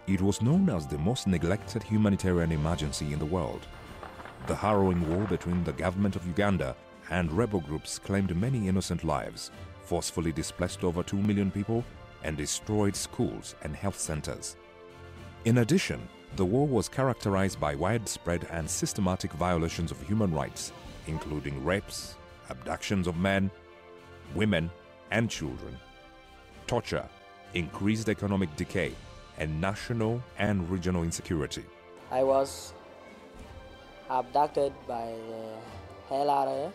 It was known as the most neglected humanitarian emergency in the world. The harrowing war between the government of Uganda and rebel groups claimed many innocent lives, forcefully displaced over 2 million people, and destroyed schools and health centers. In addition, the war was characterized by widespread and systematic violations of human rights, including rapes, abductions of men, women, and children, torture, increased economic decay, and national and regional insecurity. I was abducted by the LRA.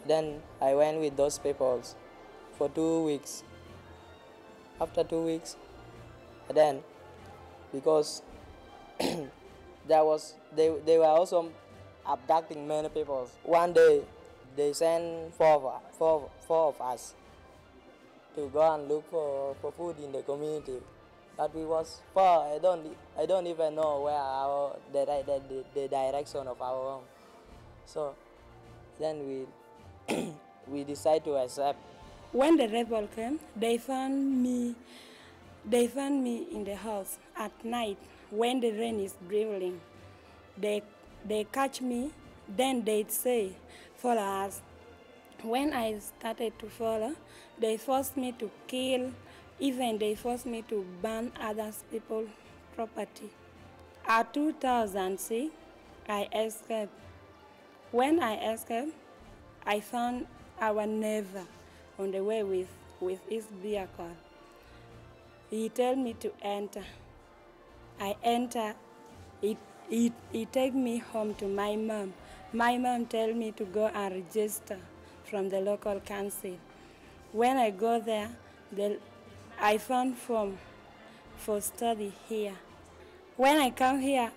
Then I went with those people for 2 weeks. After 2 weeks, then because they were also abducting many people. One day they sent four of us to go and look for food in the community. But we was far. I don't even know where the direction of our home. So then we decided to accept. When the rebel came, they found me in the house at night when the rain is drizzling. They catch me, then they say, follow us. When I started to follow, they forced me to kill. Even they forced me to burn other people's property. At 2006, I escaped. When I escaped, I found our neighbor on the way with his vehicle. He told me to enter. I enter. He take me home to my mom. My mom told me to go and register from the local council. When I go there, I found form for study here. When I come here,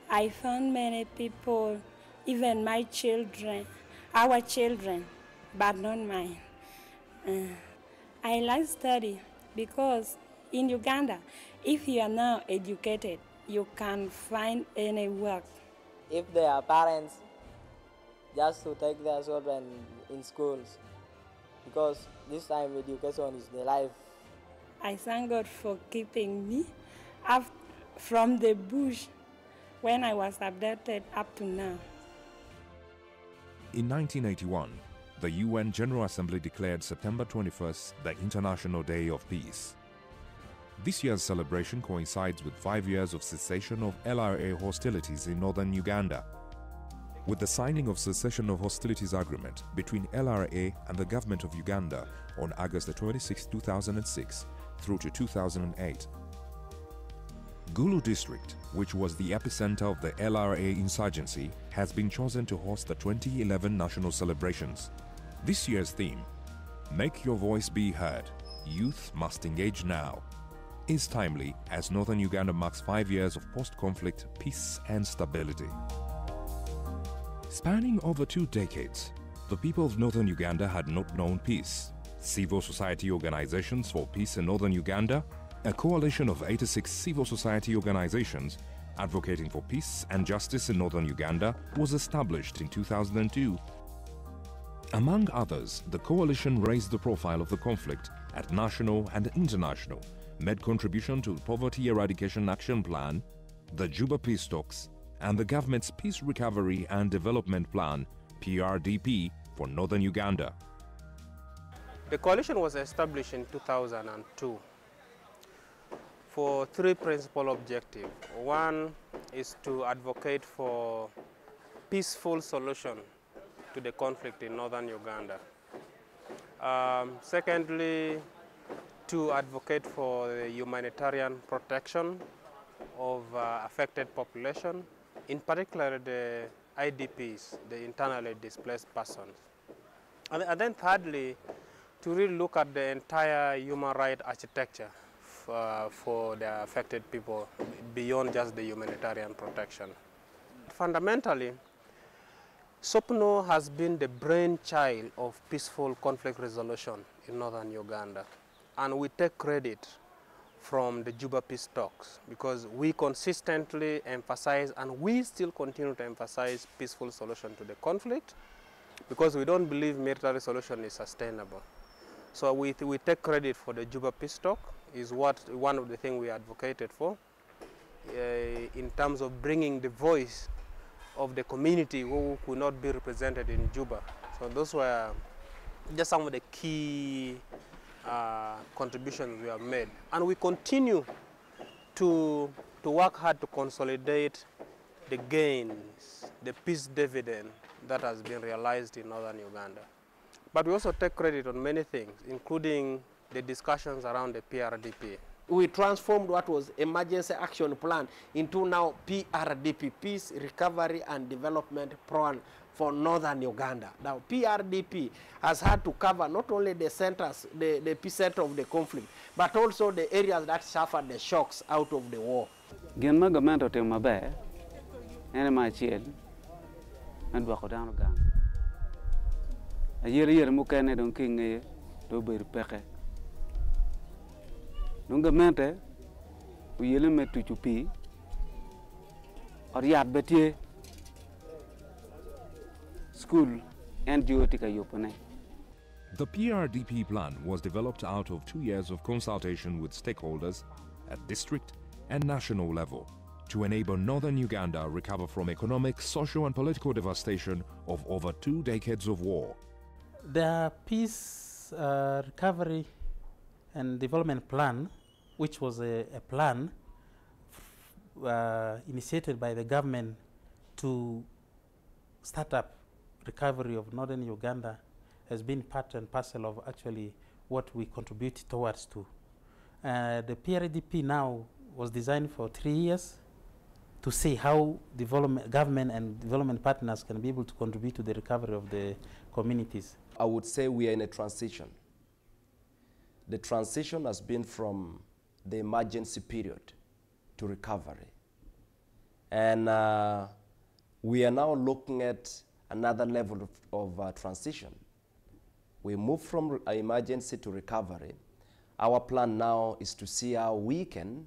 I found many people, even my children, our children, but not mine. I like study because in Uganda, if you are now educated, you can find any work. If there are parents, just to take their children in schools, because this time education is the life. I thank God for keeping me up from the bush when I was abducted up to now. In 1981, the UN General Assembly declared September 21st the International Day of Peace. This year's celebration coincides with 5 years of cessation of LRA hostilities in northern Uganda. With the signing of cessation of hostilities agreement between LRA and the government of Uganda on August 26, 2006 through to 2008. Gulu district, which was the epicenter of the LRA insurgency, has been chosen to host the 2011 national celebrations. This year's theme, Make Your Voice Be Heard, Youth Must Engage Now, is timely as northern Uganda marks 5 years of post-conflict peace and stability. Spanning over 2 decades, the people of northern Uganda had not known peace. Civil society organizations for peace in northern Uganda, a coalition of 86 civil society organizations advocating for peace and justice in northern Uganda, was established in 2002. Among others, the coalition raised the profile of the conflict at national and international, made contribution to the Poverty Eradication Action Plan, the Juba Peace Talks, and the government's Peace Recovery and Development Plan, PRDP, for northern Uganda. The coalition was established in 2002 for 3 principal objectives. One is to advocate for peaceful solution to the conflict in northern Uganda. Secondly, to advocate for the humanitarian protection of affected population, in particular the IDPs, the internally displaced persons. And then thirdly, to really look at the entire human rights architecture for the affected people beyond just the humanitarian protection. Fundamentally, CSOPNU has been the brainchild of peaceful conflict resolution in northern Uganda, and we take credit from the Juba Peace Talks because we consistently emphasize, and we still continue to emphasize, peaceful solution to the conflict because we don't believe military solution is sustainable. So we take credit for the Juba Peace Talk, is one of the things we advocated for. in terms of bringing the voice of the community who could not be represented in Juba. So those were just some of the key contributions we have made. And we continue to work hard to consolidate the gains, the peace dividend that has been realized in northern Uganda. But we also take credit on many things, including the discussions around the PRDP. We transformed what was emergency action plan into now PRDP, Peace, Recovery and Development Plan for northern Uganda. Now PRDP has had to cover not only the centers, the epicenter of the conflict, but also the areas that suffered the shocks out of the war. Nunga mente uyele metu chupi or yat betie school NGO tika yopane. The PRDP plan was developed out of 2 years of consultation with stakeholders at district and national level to enable northern Uganda recover from economic, social and political devastation of over 2 decades of war. The peace recovery and development plan, which was a plan initiated by the government to start up recovery of northern Uganda, has been part and parcel of actually what we contribute towards to. The PRDP now was designed for 3 years to see how government and development partners can be able to contribute to the recovery of the communities. I would say we are in a transition. The transition has been from the emergency period to recovery. And we are now looking at another level of transition. We move from emergency to recovery. Our plan now is to see how we can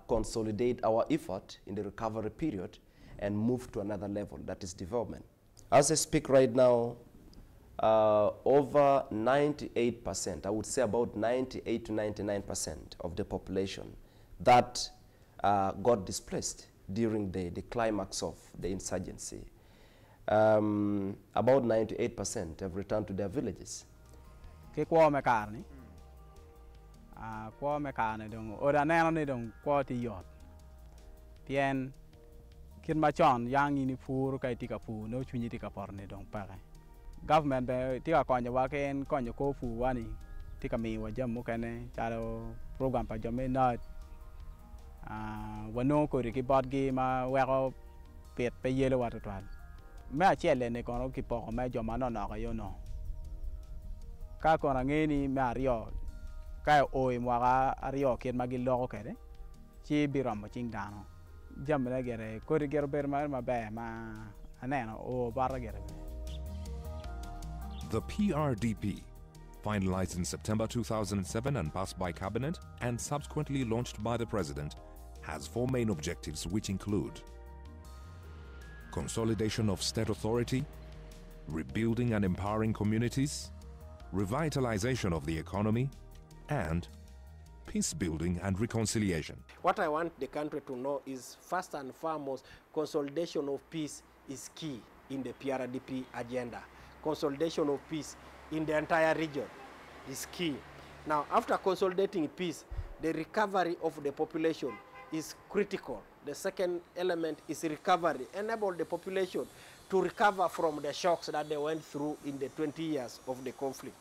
consolidate our effort in the recovery period and move to another level, that is development. As I speak right now, over 98%, I would say about 98 to 99% of the population that got displaced during the climax of the insurgency. About 98% have returned to their villages. Government be tika konja waken konja ko fu wani tika mi wa jam mukane chalo program pa jame na wano ko ri ki bot gi ma wero pet pe yelo watu twan me a chele ne kono ki po me joma no no yo no ka kono ngeni me ario ka o i mwa ga ario ken magi lo kede chi biram ching dano jam na gere ko ri gero ber ma be ma aneno o bar gere. The PRDP, finalized in September 2007 and passed by Cabinet and subsequently launched by the President, has 4 main objectives which include consolidation of state authority, rebuilding and empowering communities, revitalization of the economy, and peace building and reconciliation. What I want the country to know is, first and foremost, consolidation of peace is key in the PRDP agenda. Consolidation of peace in the entire region is key. Now, after consolidating peace, the recovery of the population is critical. The second element is recovery. Enable the population to recover from the shocks that they went through in the 20 years of the conflict.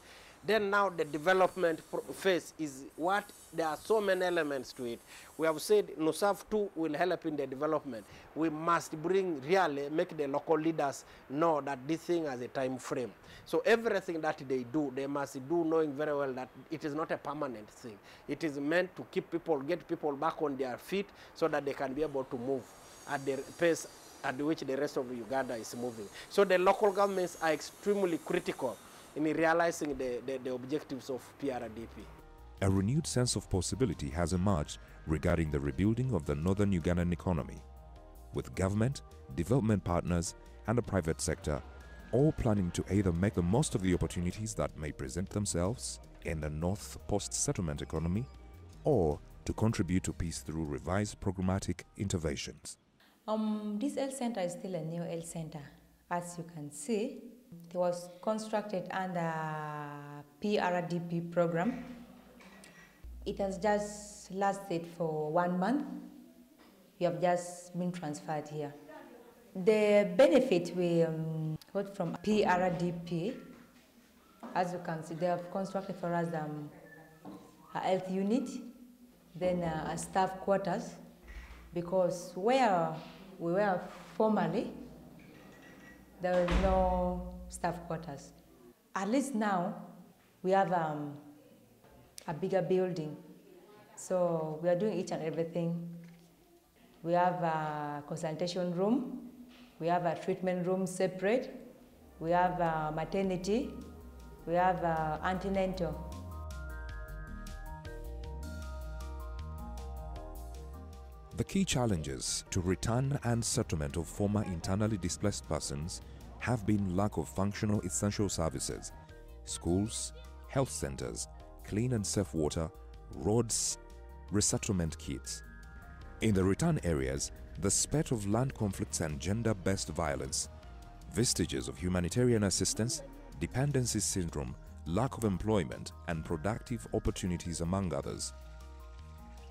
Then now the development phase is what, there are so many elements to it. We have said NUSAF 2 will help in the development. We must really make the local leaders know that this thing has a time frame. So everything that they do, they must do knowing very well that it is not a permanent thing. It is meant to keep people, get people back on their feet so that they can be able to move at the pace at which the rest of Uganda is moving. So the local governments are extremely critical in realizing the objectives of PRDP. A renewed sense of possibility has emerged regarding the rebuilding of the northern Ugandan economy, with government, development partners and the private sector all planning to either make the most of the opportunities that may present themselves in the North post-settlement economy or to contribute to peace through revised programmatic interventions. This health center is still a new health center. As you can see, it was constructed under PRDP program. It has just lasted for 1 month. We have just been transferred here. The benefit we got from PRDP, as you can see, they have constructed for us a health unit, then a staff quarters, because where we were formerly, there was no staff quarters. At least now, we have a bigger building. So we are doing each and everything. We have a consultation room. We have a treatment room separate. We have a maternity. We have antenatal. The key challenges to return and settlement of former internally displaced persons have been lack of functional essential services, schools, health centers, clean and safe water, roads, resettlement kits. In the return areas, the spread of land conflicts and gender-based violence, vestiges of humanitarian assistance, dependency syndrome, lack of employment and productive opportunities among others.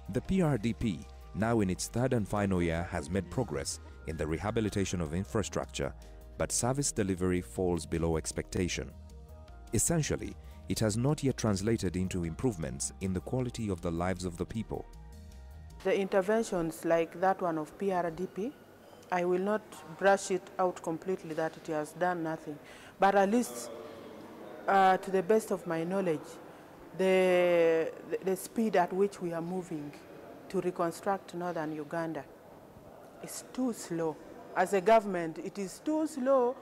The PRDP, now in its third and final year, has made progress in the rehabilitation of infrastructure, but service delivery falls below expectation. Essentially, it has not yet translated into improvements in the quality of the lives of the people. The interventions like that one of PRDP, I will not brush it out completely that it has done nothing, but at least to the best of my knowledge, the speed at which we are moving to reconstruct northern Uganda is too slow. As a government, it is too slow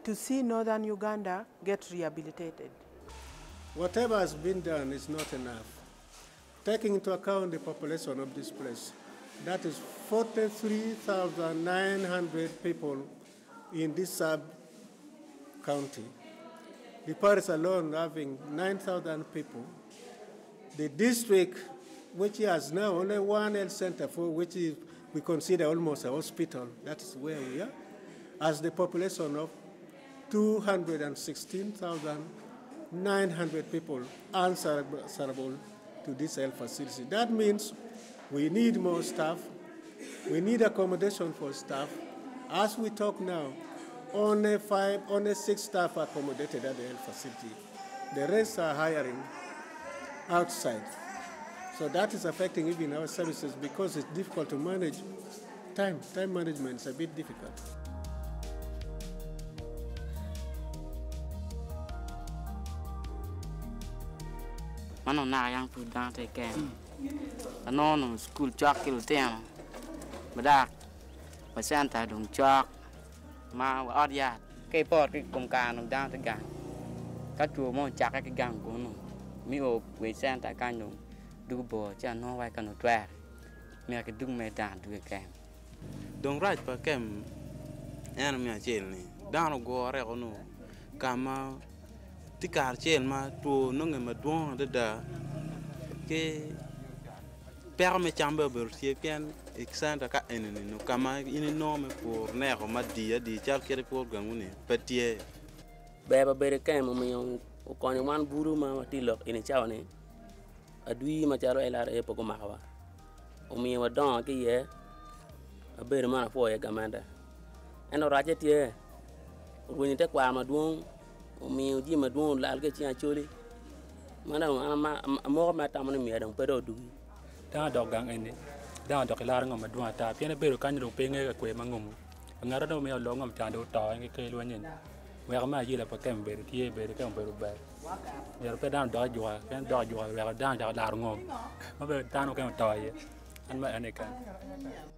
to see northern Uganda get rehabilitated. Whatever has been done is not enough. Taking into account the population of this place, that is 43,900 people in this sub-county. The parish alone having 9,000 people. The district, which has now only one health center for which we consider almost a hospital, that is where we are, has the population of 216,900 people answerable to this health facility. That means we need more staff, we need accommodation for staff. As we talk now, only 6 staff are accommodated at the health facility. The rest are hiring outside. So that is affecting even our services because it's difficult to manage time. Time management is a bit difficult. Mano na yang pu dan te ken. Ano no school chak kil tem. Badak. Pasanta dong chak. Ma wa od ya. Ke pot ki kom ka no dan te gang. Ka chu mo chak ka gang ko no. Mi o we santa ka no. Du bo cha no wa ka no twa. Me ka dung me dan du ken. Dong raj pa kem. En mi a chel ni. Dan go re ko no. Kama tikar chel ma to no ngema don da ke perme chamber bertie pian exanta ka enene no kama ini nome pour nero ma dia di chal kere pour gangune petie beba bere kem mo yon ko ni man buru ma tilok ini chawne adui ma charo ela e poko mawa o mi wa don ke ye a bere ma fo ye gamanda eno raje tie ruini te kwa ma duong mi uji ma duong la ke chia choli mana ma mo ma ta mo mi adong pedo du da dog gang ene da dog la ngom ma duong ta piene bero kan ro pe nge kwe mangom ngara do me lo ngom ta do to nge ke lo nyen we ma yi la pa kem bero tie bero kem bero ba yer pe da do jwa ken do jwa we da la ngom ma be ta no kem to ye an ma ane kan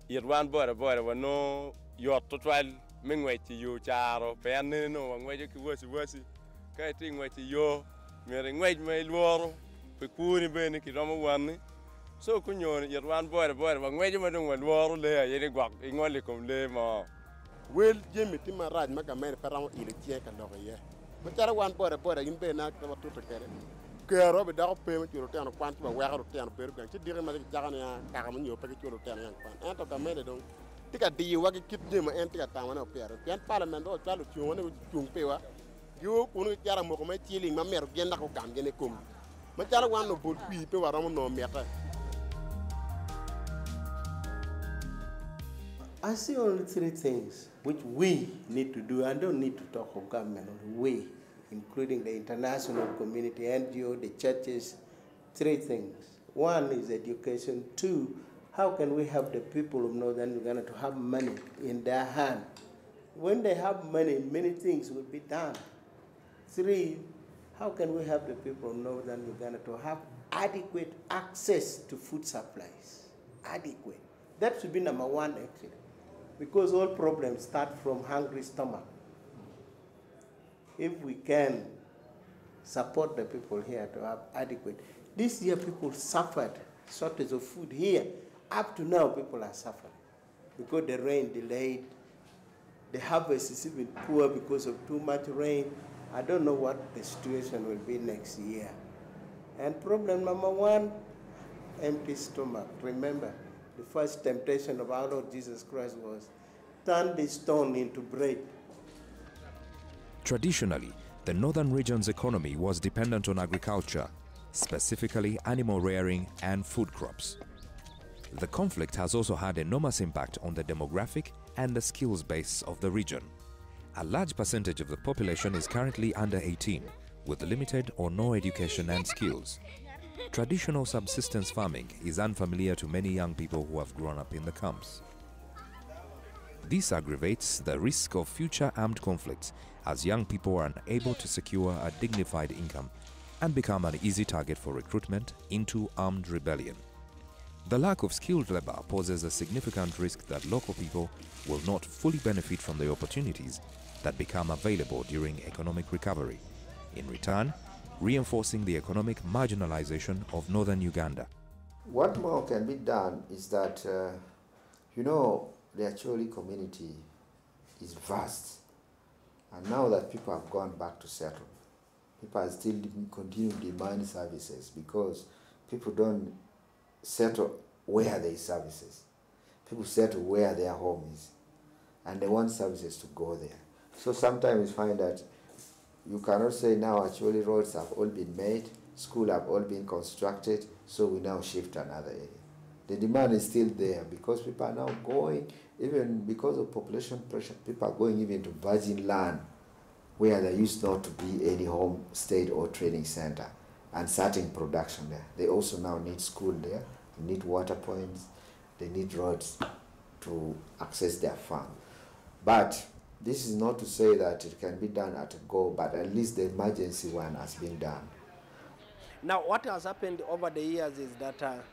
yer wan bora wa no yot to twal mengwe ti yo charo pe an no ngwe ki wasi ka ti ngwe ti yo mere ngwe me luoro pe kuni bene ki romo wan so ku nyon yer wan bora wa ngwe ma dong wa luoro le ye ni gwak ngole kom le mo wel jemi ti ma raj ma ka mer paramo ile tie ka do ye ma chara wan bora in be na ka to kere kero be da pe mo churo tan kwan ba wa ro tan pe gan ci dire ma jagan ya ka ma nyo pe churo tan yan kwan en to ka mele don tika di wa ki kit de ma en tika ta ma no pe yan parliament do chalu ci wona chung pe wa yo kunu jara mo ko ma ci li ma mer gen na ko gam gene kum ma jara wan no bol pi pe wa ram no meta. I see only three things which we need to do. I don't need to talk of government, only we, including the international community, NGO, the churches. Three things. One is education. Two, how can we help the people of Northern Uganda to have money in their hand? When they have money, many things will be done. Three, how can we help the people of Northern Uganda to have adequate access to food supplies? Adequate. That should be number one, actually. Because all problems start from hungry stomach. If we can support the people here to have adequate. This year people suffered shortage of food here. Up to now people are suffering because the rain delayed. The harvest is even poor because of too much rain. I don't know what the situation will be next year. And problem number one, empty stomach. Remember, the first temptation of our Lord Jesus Christ was, turn the stone into bread. Traditionally, the northern region's economy was dependent on agriculture, specifically animal rearing and food crops. The conflict has also had enormous impact on the demographic and the skills base of the region. A large percentage of the population is currently under 18, with limited or no education and skills. Traditional subsistence farming is unfamiliar to many young people who have grown up in the camps. This aggravates the risk of future armed conflicts as young people are unable to secure a dignified income and become an easy target for recruitment into armed rebellion. The lack of skilled labor poses a significant risk that local people will not fully benefit from the opportunities that become available during economic recovery. In return, reinforcing the economic marginalization of northern Uganda. What more can be done is that, the Acholi community is vast. And now that people have gone back to settle, people are still continue to demand services because people don't settle where there is services. People settle where their home is. And they want services to go there. So sometimes you find that you cannot say now actually roads have all been made, schools have all been constructed, so we now shift to another area. The demand is still there because people are now going, even because of population pressure, people are going even to virgin land where there used not to be any home, state or training center and starting production there. They also now need school there, they need water points, they need roads to access their farm. But this is not to say that it can be done at a go, but at least the emergency one has been done. Now, what has happened over the years is that,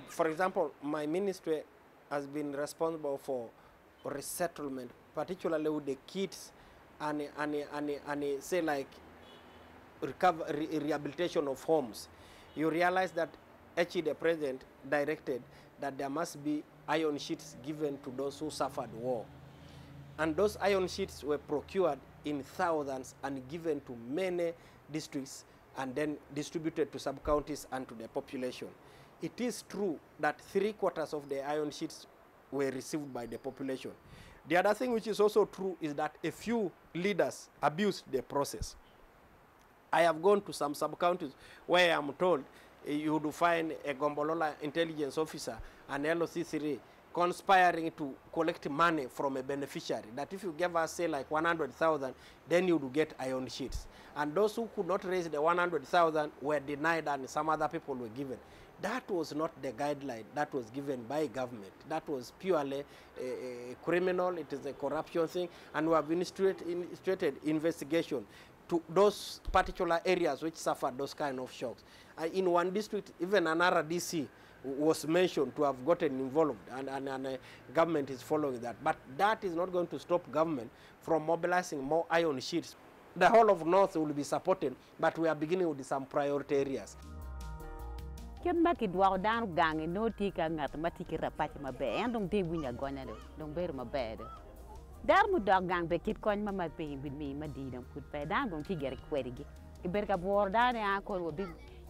for example, my ministry has been responsible for resettlement, particularly with the kids and say like rehabilitation of homes. You realize that actually the president directed that there must be iron sheets given to those who suffered war. And those iron sheets were procured in thousands and given to many districts and then distributed to sub-counties and to the population. It is true that 3/4 of the iron sheets were received by the population. The other thing which is also true is that a few leaders abused the process. I have gone to some sub-counties where I'm told you would find a Gombolola intelligence officer and LOC3 conspiring to collect money from a beneficiary, that if you give us, say, like 100,000, then you would get iron sheets. And those who could not raise the 100,000 were denied and some other people were given. That was not the guideline that was given by government. That was purely criminal, it is a corruption thing, and we have instituted investigation to those particular areas which suffered those kind of shocks. In one district, even an RDC was mentioned to have gotten involved, and government is following that. But that is not going to stop government from mobilizing more iron sheets. The whole of North will be supported, but we are beginning with some priority areas. Ken maki dwa dan gang no tika ngat matiki rapati mabe andong de winya gona do dong ber mabe do dar mu dog gang be kit kon mama pe bin mi madina kut pe dan dong ti ger kwerigi Iberka borda ne akor wo bi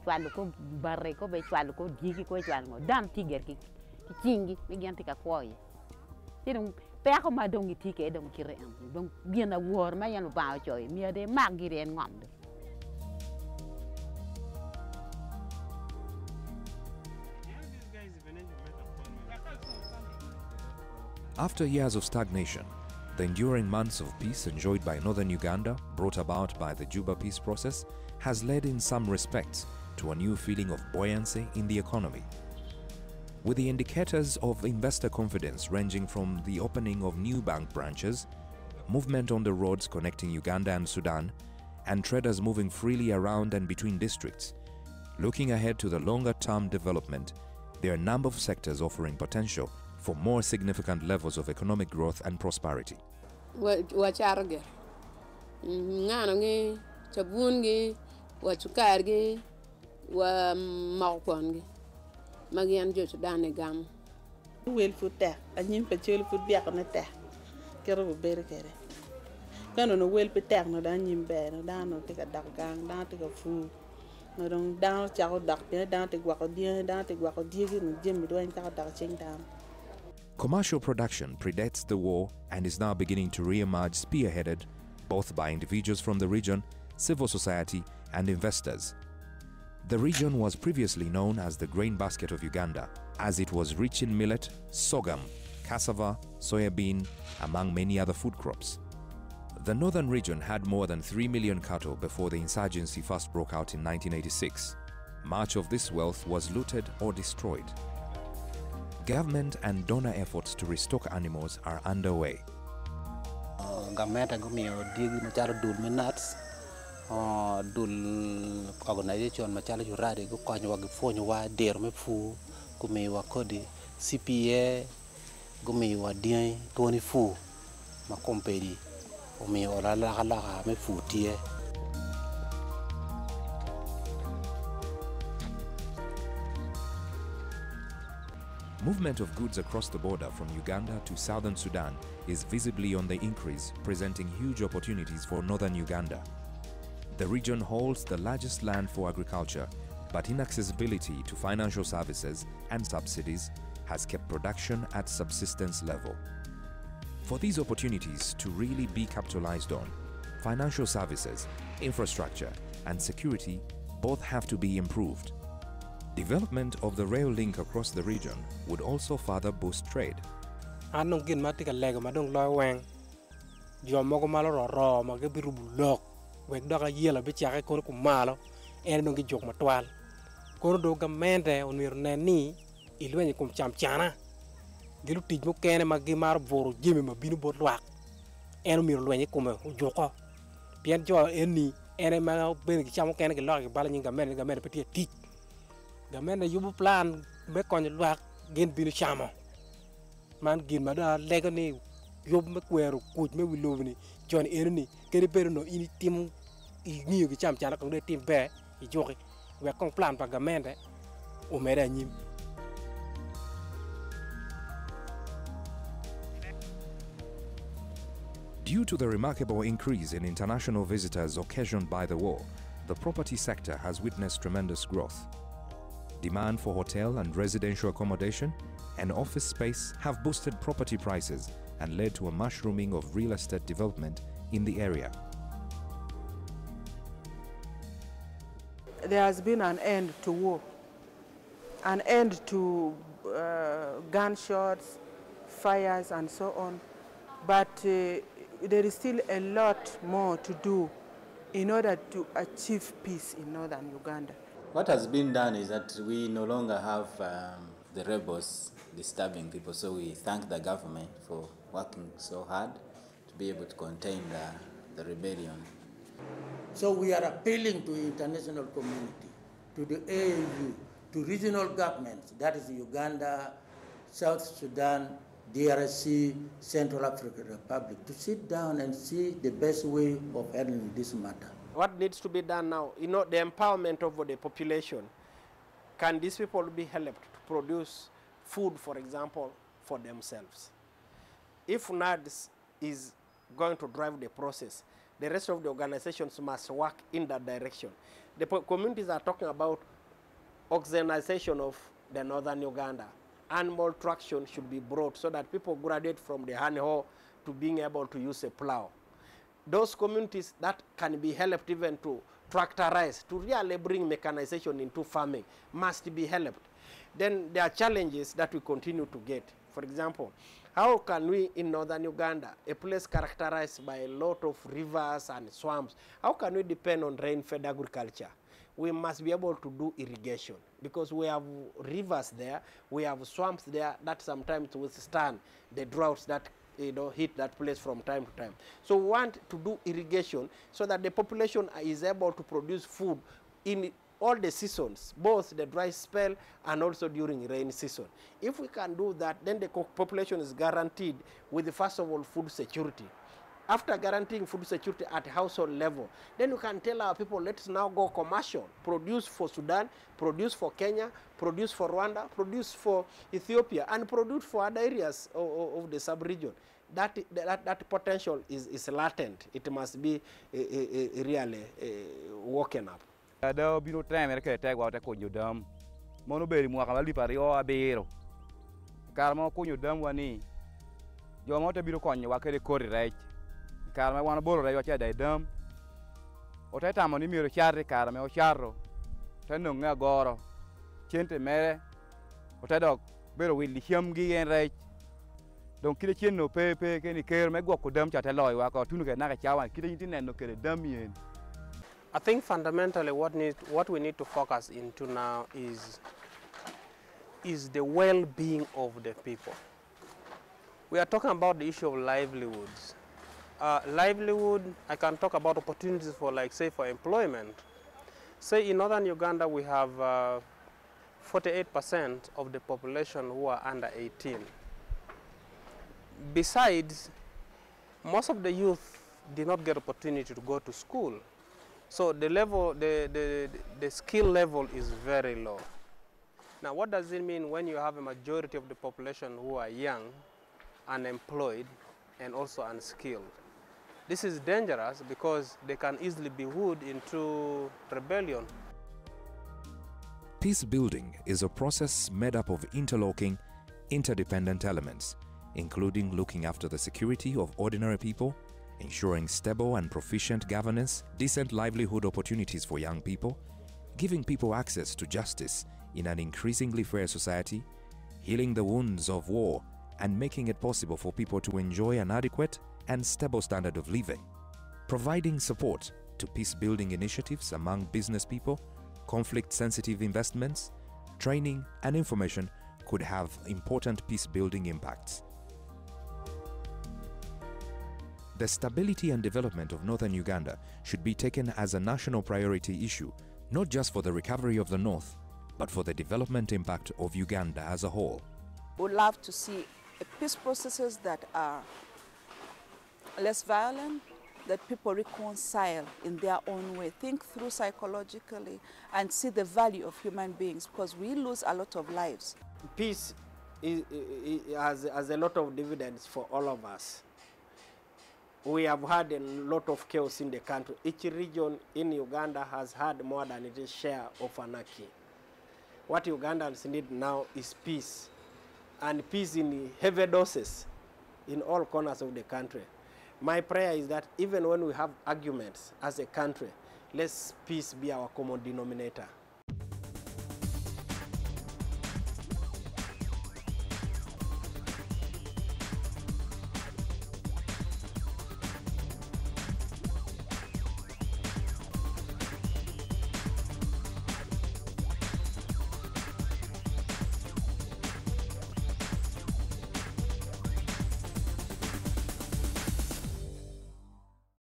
chwalu ko barre ko be chwalu ko digi ko chwalu ngo dam tiger ki kingi mi genti ka koy tidum pe ko ma dongi tike dong kire am donc bien a wor ma yan ba choy mi de magiren ngom. After years of stagnation, the enduring months of peace enjoyed by northern Uganda, brought about by the Juba peace process, has led in some respects to a new feeling of buoyancy in the economy. With the indicators of investor confidence ranging from the opening of new bank branches, movement on the roads connecting Uganda and Sudan, and traders moving freely around and between districts, looking ahead to the longer-term development, there are a number of sectors offering potential for more significant levels of economic growth and prosperity. Wacharge, Nangi, Chabungi, Wachukargi, Wa Maukongi, Magian Josh Danegam. Will foot there, and you put your foot back on the tech. Get over better. Can't know well put there, no than you bear, no down, no take a duck gang, down take a fool. No don't down, chow duck, down take Wakadia, down take Wakadia, and Jimmy doing that ching down. Commercial production predates the war and is now beginning to re-emerge, spearheaded both by individuals from the region, civil society and investors. The region was previously known as the grain basket of Uganda, as it was rich in millet, sorghum, cassava, soybean, among many other food crops. The northern region had more than 3 million cattle before the insurgency first broke out in 1986. Much of this wealth was looted or destroyed. Government and donor efforts to restock animals are underway. Government gumio digi macharo dul minats dul organization machalo jurade go konyo wa gifonyo wa der me fu gumi wa kodi CPA gumi wa dien toni fu ma kompedi umi ora la me fu tie. Movement of goods across the border from Uganda to southern Sudan is visibly on the increase, presenting huge opportunities for northern Uganda. The region holds the largest land for agriculture, but inaccessibility to financial services and subsidies has kept production at subsistence level. For these opportunities to really be capitalized on, financial services, infrastructure, and security both have to be improved. Development of the rail link across the region would also further boost trade. Anong gin matika lega madong loy weng. Jo mogo malo ro mage biru bulok. Wek doga yela be chake kono kumalo. Ene nongi jok matwal. Kono do gamente onwir neni ilwenye kum chamchana. Gilu tij mo kene magi mar boro jimi mabinu bot lwak. Ene miro lwenye kume ujoko. Pien jo eni ene ma ben ki chamo kene ki lok ki bala nyinga men peti tij. Gamenda yubu plan be konyo lwak gen binu chamo man gin mada lego ni yub me kwero kuj me wilobni jon erni keni pero no ini tim ngiyo gi cham chana kong de tim be I joki we kong plan pa gamenda o mera nyim. Due to the remarkable increase in international visitors occasioned by the war, the property sector has witnessed tremendous growth. Demand for hotel and residential accommodation and office space have boosted property prices and led to a mushrooming of real estate development in the area. There has been an end to war, an end to gunshots, fires and so on, but there is still a lot more to do in order to achieve peace in northern Uganda. What has been done is that we no longer have the rebels disturbing people, so we thank the government for working so hard to be able to contain the rebellion. So we are appealing to the international community, to the AU, to regional governments, that is Uganda, South Sudan, DRC, Central African Republic, to sit down and see the best way of handling this matter. What needs to be done now? You know, the empowerment of the population. Can these people be helped to produce food, for example, for themselves? If NADS is going to drive the process, the rest of the organizations must work in that direction. The communities are talking about oxygenization of the northern Uganda. Animal traction should be brought so that people graduate from the hand hoe to being able to use a plow. Those communities that can be helped even to tractorize, to really bring mechanization into farming, must be helped. Then there are challenges that we continue to get. For example, how can we in northern Uganda, a place characterized by a lot of rivers and swamps, how can we depend on rain-fed agriculture? We must be able to do irrigation because we have rivers there, we have swamps there that sometimes withstand the droughts that hit that place from time to time. So we want to do irrigation so that the population is able to produce food in all the seasons, both the dry spell and also during rain season. If we can do that, then the population is guaranteed with, first of all, food security. After guaranteeing food security at household level, then you can tell our people, let's now go commercial. Produce for Sudan, produce for Kenya, produce for Rwanda, produce for Ethiopia, and produce for other areas of the sub-region. That potential is latent. It must be really woken up. Da bino tremere ke te gwa te kunyo dam mono beri mo akala lipario abiro karma kunyo dam wani jo mo te biro konyo wa kede kori rech karma wan bolo rech cha dai dam o te tamo ni miro charre karma o charro te no nga goro chente mere o te dog bero willi hiam gi en rech donc kile chen no pepe ke ni ker me gwa ko dam cha te loy wa ko tunu ke na ka chawan kile yintine no kede dam yen. I think fundamentally what we need to focus into now is the well-being of the people. We are talking about the issue of livelihoods. Livelihood, I can talk about opportunities for, like, say, for employment. Say in northern Uganda we have 48% of the population who are under 18. Besides, most of the youth did not get opportunity to go to school. So the level, the skill level is very low. Now, what does it mean when you have a majority of the population who are young, unemployed, and also unskilled? This is dangerous because they can easily be wooed into rebellion. Peace building is a process made up of interlocking, interdependent elements, including looking after the security of ordinary people, ensuring stable and proficient governance, decent livelihood opportunities for young people, giving people access to justice in an increasingly fair society, healing the wounds of war, and making it possible for people to enjoy an adequate and stable standard of living. Providing support to peace-building initiatives among business people, conflict-sensitive investments, training, and information could have important peace-building impacts. The stability and development of northern Uganda should be taken as a national priority issue, not just for the recovery of the north, but for the development impact of Uganda as a whole. We would love to see peace processes that are less violent, that people reconcile in their own way, think through psychologically, and see the value of human beings, because we lose a lot of lives. Peace has a lot of dividends for all of us. We have had a lot of chaos in the country. Each region in Uganda has had more than its share of anarchy. What Ugandans need now is peace, and peace in heavy doses in all corners of the country. My prayer is that even when we have arguments as a country, let peace be our common denominator.